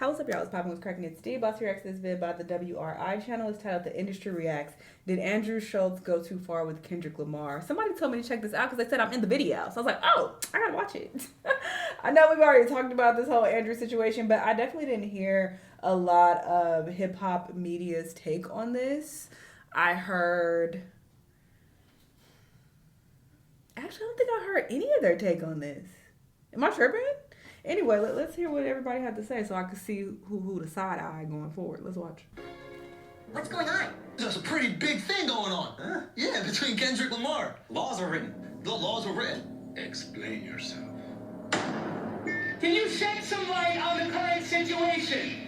What's up, y'all? It's Poppin' with Cracking. It's D. About to react to this vid by the WRI channel. It's titled The Industry Reacts. Did Andrew Schultz go too far with Kendrick Lamar? Somebody told me to check this out because they said I'm in the video. So I was like, oh, I gotta watch it. I know we've already talked about this whole Andrew situation, but I definitely didn't hear a lot of hip-hop media's take on this. I heard... Actually, I don't think I heard any of their take on this. Am I tripping? Anyway, let's hear what everybody had to say so I can see who the side eye going forward. Let's watch. What's going on? There's a pretty big thing going on. Huh? Yeah, between Kendrick Lamar. Laws are written. The laws were written. Explain yourself. Can you shed some light on the current situation?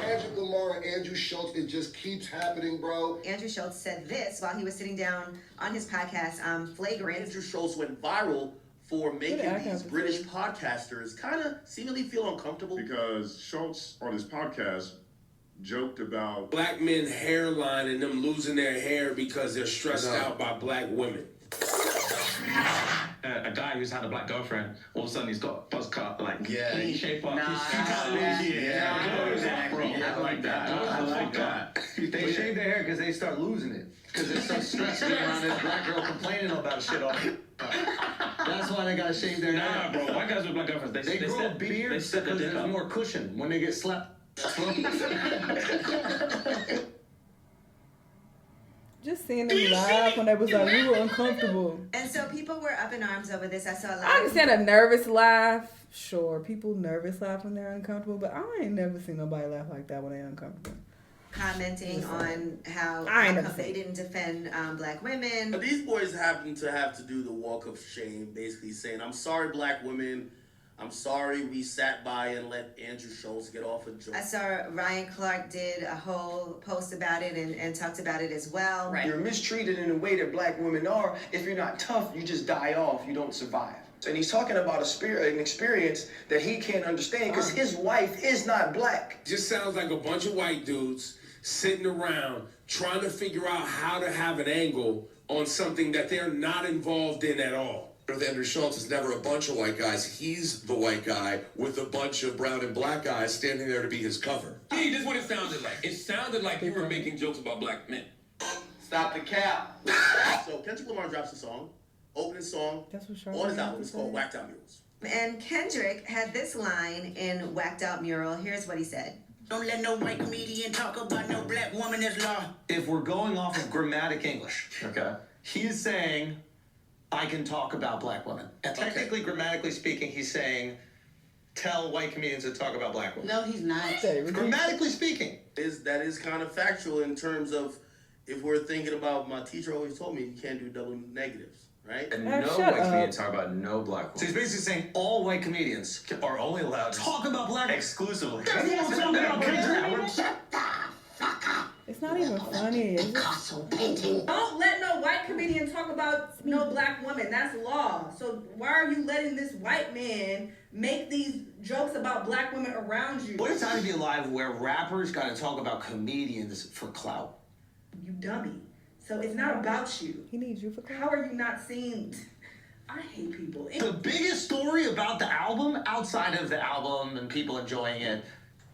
Kendrick Lamar and Andrew Schultz, it just keeps happening, bro. Andrew Schultz said this while he was sitting down on his podcast, Flagrant. Andrew Schultz went viral for making these British podcasters kind of seemingly feel uncomfortable. Because Schultz on his podcast joked about black men hairline and them losing their hair because they're stressed out by black women. A guy who's had a black girlfriend, all of a sudden he's got a buzz cut, like clean shape up. I like that. They shave their hair because they start losing it. Because they're so stressed around this black girl complaining about shit all the time. That's why they gotta shave their hair. Bro, white guys with black girlfriends, they grow beards because there's more cushion when they get slapped. Just seeing them laugh when they was like, we were uncomfortable. And so people were up in arms over this. I saw a lot I understand a nervous laugh. Sure, people nervous laugh when they're uncomfortable, but I ain't never seen nobody laugh like that when they're uncomfortable. Commenting on how they didn't defend black women. These boys happen to have to do the walk of shame, basically saying, I'm sorry, black women. I'm sorry we sat by and let Andrew Schultz get off a joke. I saw Ryan Clark did a whole post about it and talked about it as well. Right. You're mistreated in the way that black women are. If you're not tough, you just die off. You don't survive. And he's talking about an experience that he can't understand because his wife is not black. Just sounds like a bunch of white dudes sitting around trying to figure out how to have an angle on something that they're not involved in at all. Andrew Schultz is never a bunch of white guys. He's the white guy with a bunch of brown and black guys standing there to be his cover. See, this is what it sounded like. It sounded like you were making jokes about black men. Stop the cap. So Kendrick Lamar drops a song, opening song on his album. It's called Whacked Out Murals. And Kendrick had this line in Whacked Out Mural. Here's what he said. Don't let no white comedian talk about no black woman as law. If we're going off of grammatic English, okay, he's saying, I can talk about black women. And technically, grammatically speaking, he's saying, tell white comedians to talk about black women. No, he's not. Grammatically speaking. That is kind of factual in terms of if we're thinking about, my teacher always told me you can't do double negatives, right? And no white comedians talk about no black women. So he's basically saying all white comedians are only allowed to talk about black women. Exclusively. It's not even funny. Don't let no white comedian talk about no black woman. That's law. So why are you letting this white man make these jokes about black women around you? What a time to be alive where rappers gotta talk about comedians for clout. You dummy. So it's not about you. He needs you for clout. How are you not seeing... I hate people. The biggest story about the album, outside of the album and people enjoying it,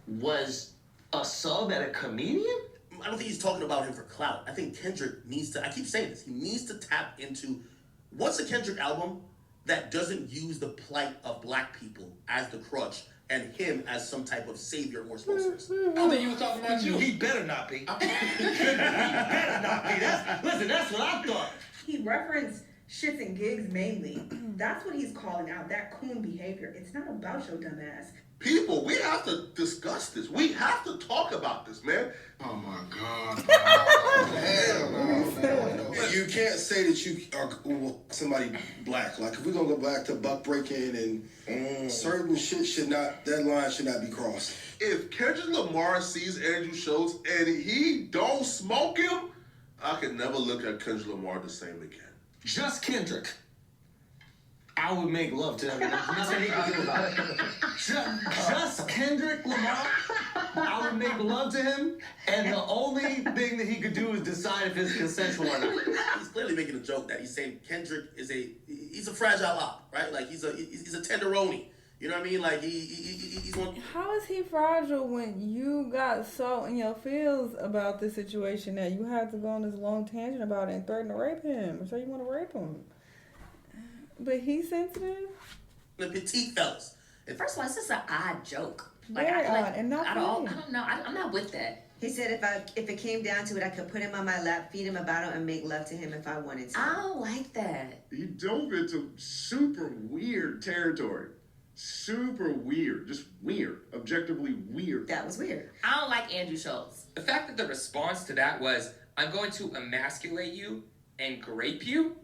was a sub at a comedian? I don't think he's talking about him for clout. I think Kendrick needs to, I keep saying this, he needs to tap into, what's a Kendrick album that doesn't use the plight of black people as the crutch and him as some type of savior or spokesperson? I don't think he was talking about you. He better not be. He better not be. That's what I thought. He referenced shits and gigs mainly. That's what he's calling out, that coon behavior. It's not about your dumb ass. People, we have to discuss this. We have to talk about this, man. oh my God. Hell no. You can't say that you are somebody black. Like, if we're going to go back to buck breaking and certain shit that line should not be crossed. If Kendrick Lamar sees Andrew Schultz and he don't smoke him, I can never look at Kendrick Lamar the same again. Just Kendrick. I would make love to him. There's nothing he can do about it. Just Kendrick Lamar, I would make love to him, and the only thing that he could do is decide if it's consensual or not. He's clearly making a joke that he's saying Kendrick he's a fragile op, right? Like he's a tenderoni. You know what I mean? Like he's one. How is he fragile when you got so in your feels about the situation that you had to go on this long tangent about it and threaten to rape him or say you want to rape him? But he's sensitive. The petite fellas. And first of all, it's just an odd joke. Very odd, and not I don't know. I'm not with that. He said if it came down to it, I could put him on my lap, feed him a bottle, and make love to him if I wanted to. I don't like that. He dove into super weird territory. Super weird. Just weird. Objectively weird. That was weird. I don't like Andrew Schultz. The fact that the response to that was, I'm going to emasculate you and grape you,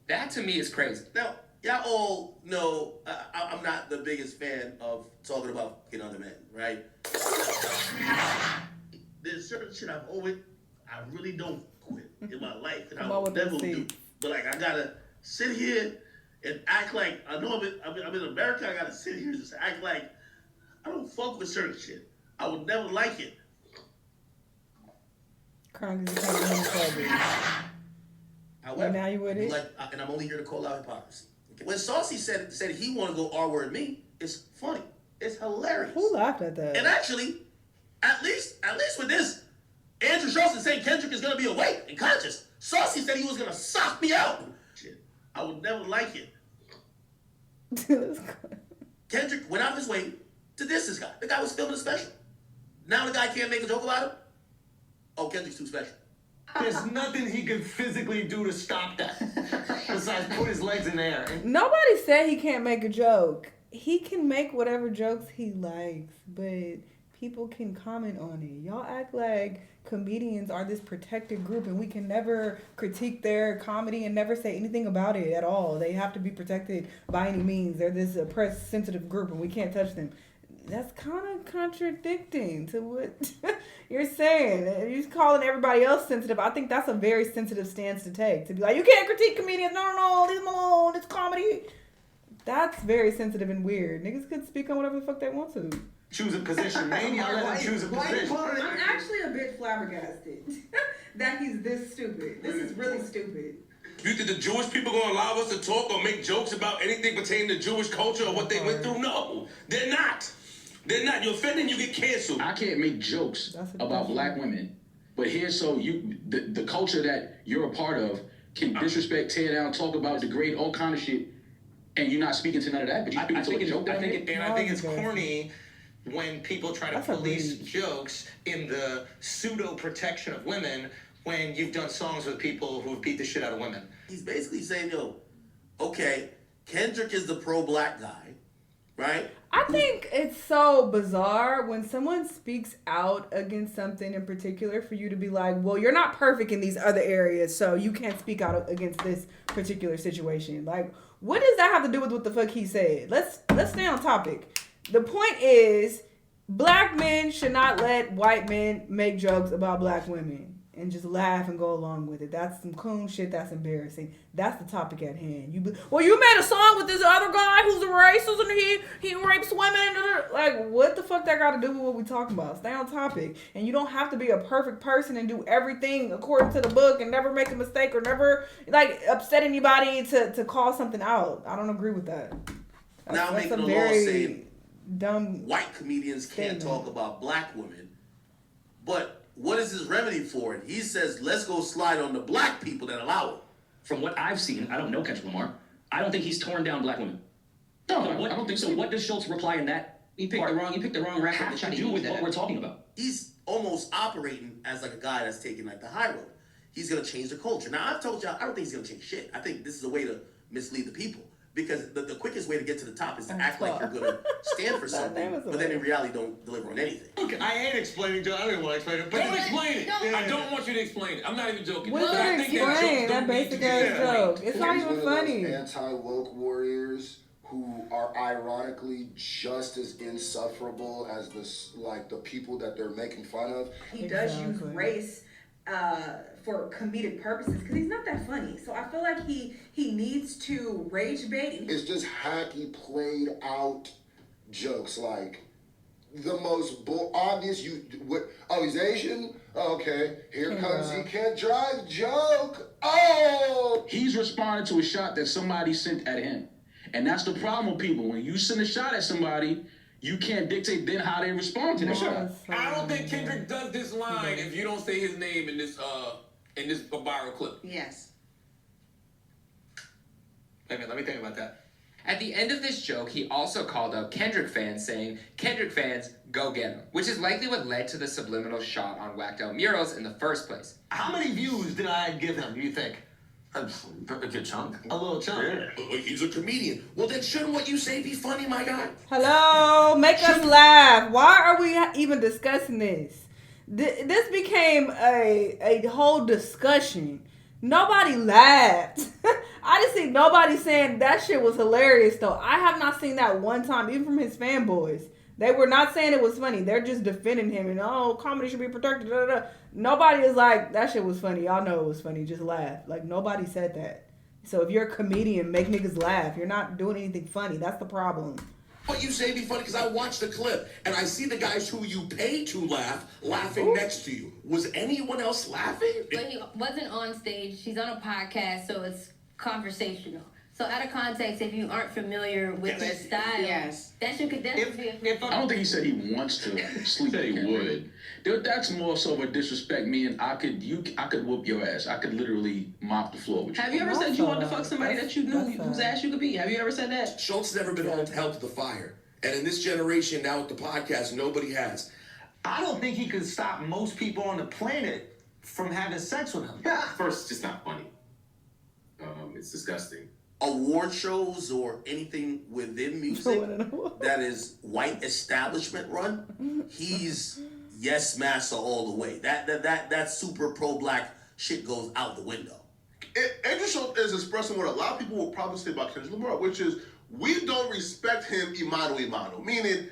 that to me is crazy. Now, y'all all know I'm not the biggest fan of talking about fucking other men, right? There's certain shit I really don't quit in my life, and I will never do. But like, I gotta sit here and act like I know I'm in America. I gotta sit here and just act like I don't fuck with certain shit. I would never like it. However, now you with it? And I'm only here to call out hypocrisy. Okay? When Saucy said he want to go R-word me, it's funny. It's hilarious. Who laughed at that? And actually, at least with this, Andrew Schultz is saying Kendrick is gonna be awake and conscious. Saucy said he was gonna sock me out. Shit, I would never like it. Kendrick went out of his way to diss this guy. The guy was filming a special. Now the guy can't make a joke about him? Oh, Kendrick's too special. There's nothing he can physically do to stop that besides put his legs in the air. Nobody said he can't make a joke. He can make whatever jokes he likes, but people can comment on it. Y'all act like comedians are this protected group and we can never critique their comedy and never say anything about it at all. They have to be protected by any means. They're this oppressed, sensitive group and we can't touch them. That's kind of contradicting to what you're saying. You're calling everybody else sensitive. I think that's a very sensitive stance to take. To be like, you can't critique comedians. No, leave them alone. It's comedy. That's very sensitive and weird. Niggas could speak on whatever the fuck they want to. Choose a position. Maybe I'll let him choose a position. I'm actually a bit flabbergasted that he's this stupid. This is really stupid. You think the Jewish people gonna allow us to talk or make jokes about anything pertaining to Jewish culture or what they went through? No, they're not. They're not. You're offending, you get canceled. I can't make jokes about black women, but here, so the culture that you're a part of can disrespect, tear down, talk about, degrade, all kind of shit, and you're not speaking to none of that. But you're speaking to a joke. I think it's corny when people try to police jokes in the pseudo protection of women when you've done songs with people who've beat the shit out of women. He's basically saying, yo, okay, Kendrick is the pro-black guy, right? I think it's so bizarre when someone speaks out against something in particular for you to be like, well, you're not perfect in these other areas, so you can't speak out against this particular situation. Like, what does that have to do with what the fuck he said? Let's stay on topic. The point is, black men should not let white men make jokes about black women and just laugh and go along with it. That's some coon shit. That's embarrassing. That's the topic at hand. You made a song with this other guy who's a racist and he rapes women. Like, what the fuck that got to do with what we talking about? Stay on topic. And you don't have to be a perfect person and do everything according to the book and never make a mistake or never like upset anybody to call something out. I don't agree with that. Now making a law saying dumb white comedians can't talk about black women, but what is his remedy for it? He says, let's go slide on the black people that allow it. From what I've seen, I don't know Kendrick Lamar. I don't think he's torn down black women. No, I don't think so. So what does Schultz reply in that? He picked the wrong rapper have to do with what we're talking about. He's almost operating as like a guy that's taking like the high road. He's gonna change the culture. Now I've told y'all, I don't think he's gonna change shit. I think this is a way to mislead the people. Because the quickest way to get to the top is to act like you're going to stand for something, but then in reality don't deliver on anything. Okay, I hate explaining to. I don't even want to explain it. But don't explain it. I don't want you to explain it. I'm not even joking. What I think that basic ass joke. It's not even funny. Anti-woke warriors who are ironically just as insufferable as the people that they're making fun of. He does use race for comedic purposes because he's not that funny. So I feel like he needs to rage bait. It's just hacky, played out jokes. Like the most obvious. He's Asian. Okay, here comes he can't drive joke. Oh, he's responding to a shot that somebody sent at him, and that's the problem with people. When you send a shot at somebody, you can't dictate then how they respond to the shot. I don't think Kendrick does this line if you don't say his name in this viral clip. Yes. Wait a minute, let me think about that. At the end of this joke, he also called out Kendrick fans, saying, "Kendrick fans, go get him," which is likely what led to the subliminal shot on whacked out murals in the first place. How many views did I give him, do you think? A good chunk. A little chunk. Yeah. He's a comedian. Well, then shouldn't what you say be funny, my guy? Hello, make us laugh. Why are we even discussing this? This became a whole discussion. Nobody laughed. I didn't see nobody saying that shit was hilarious, though. I have not seen that one time, even from his fanboys. They were not saying it was funny. They're just defending him and, oh, comedy should be protected. Da, da, da. Nobody is like, that shit was funny. Y'all know it was funny. Just laugh. Like, nobody said that. So if you're a comedian, make niggas laugh. You're not doing anything funny. That's the problem. What you say be funny because I watched the clip and I see the guys who you pay to laugh laughing next to you. Was anyone else laughing? But he wasn't on stage. He's on a podcast, so it's conversational. So out of context, if you aren't familiar with their style, that shit could definitely be. I don't think he said he wants to sleep. He would. That's more so of a disrespect. Meaning I could whoop your ass. I could literally mop the floor with you. Have you ever said you wanted to fuck somebody that you knew whose ass you could be? Have you ever said that? Schultz never been held to the fire, and in this generation now with the podcast, nobody has. I don't think he could stop most people on the planet from having sex with him. First, it's just not funny. It's disgusting. Award shows or anything within music that is white establishment run, he's yes master all the way. That super pro black shit goes out the window. Andrew Schultz is expressing what a lot of people will probably say about Kendrick Lamar, which is we don't respect him imano, meaning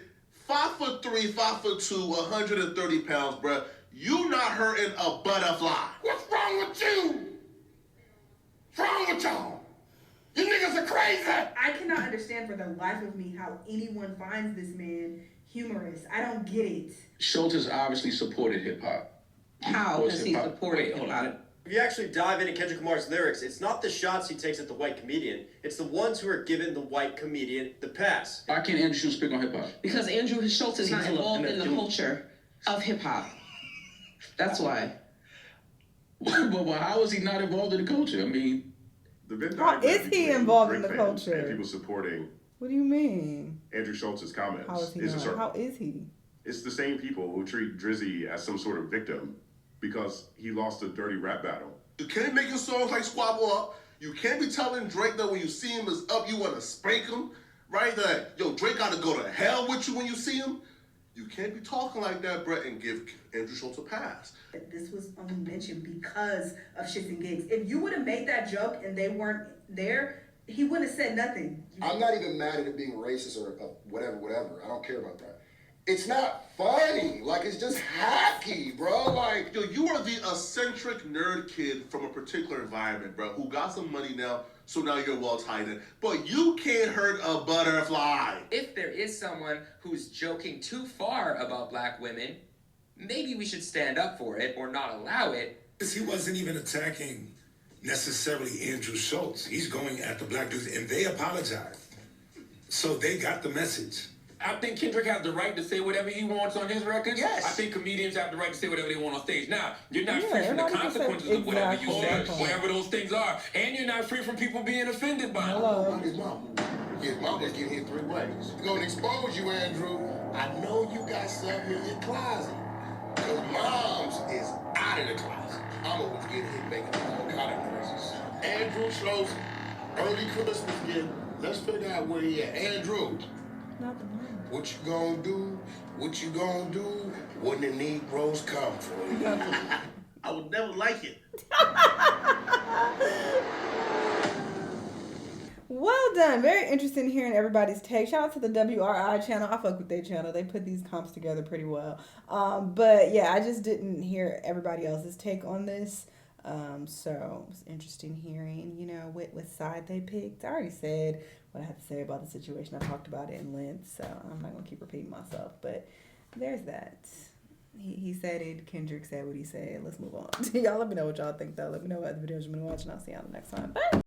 5'3", 5'2", 130 pounds, bruh. You not hurting a butterfly. What's wrong with you? What's wrong with y'all? You niggas are crazy! I cannot understand for the life of me how anyone finds this man humorous. I don't get it. Schultz has obviously supported hip hop. How does he support it? Hold on. If you actually dive into Kendrick Lamar's lyrics, it's not the shots he takes at the white comedian. It's the ones who are giving the white comedian the pass. Why can't Andrew Schultz speak on hip hop? Because Andrew Schultz is not involved in the culture of hip hop. That's why. But how is he not involved in the culture? I mean, the Venn how is he involved in the fans culture? And people supporting. What do you mean? Andrew Schultz's comments. How is he not? How is he? It's the same people who treat Drizzy as some sort of victim because he lost a dirty rap battle. You can't make your songs like Squabble Up. You can't be telling Drake that when you see him is up, you want to spank him, right? That, yo, Drake got to go to hell with you when you see him. You can't be talking like that, Brett, and give Andrew Schultz a pass. This was only mentioned because of shits and gigs. If you would have made that joke and they weren't there, he wouldn't have said nothing. I'm not even mad at it being racist or whatever. I don't care about that. It's not funny. Like, it's just hacky, bro. Like, yo, you are the eccentric nerd kid from a particular environment, bro, who got some money now, so now you're well tied in. But you can't hurt a butterfly. If there is someone who's joking too far about black women, maybe we should stand up for it or not allow it. He wasn't even attacking necessarily Andrew Schultz. He's going at the black dudes, and they apologized. So they got the message. I think Kendrick has the right to say whatever he wants on his records. Yes. I think comedians have the right to say whatever they want on stage. Now, you're not free from the consequences of whatever you say, whatever those things are. And you're not free from people being offended by them. his mama's getting hit 3 ways. We're going to expose you, Andrew. I know you got something in your closet. Because Mom's is out of the closet. Mama was getting hit making all kind of noises. Andrew Schultz, early Christmas gift. Let's figure out where he at. Andrew. What you gonna do? What you gonna do when the Negroes come for you? I would never like it. Well, well done. Very interesting hearing everybody's take. Shout out to the WRI channel. I fuck with their channel. They put these comps together pretty well. But yeah, I just didn't hear everybody else's take on this. So it was interesting hearing, you know, what side they picked. I already said what I had to say about the situation. I talked about it in length, so I'm not gonna keep repeating myself. But there's that. He said it. Kendrick said what he said. Let's move on. Y'all let me know what y'all think, though. Let me know what other videos you've been watching. I'll see y'all the next time. Bye.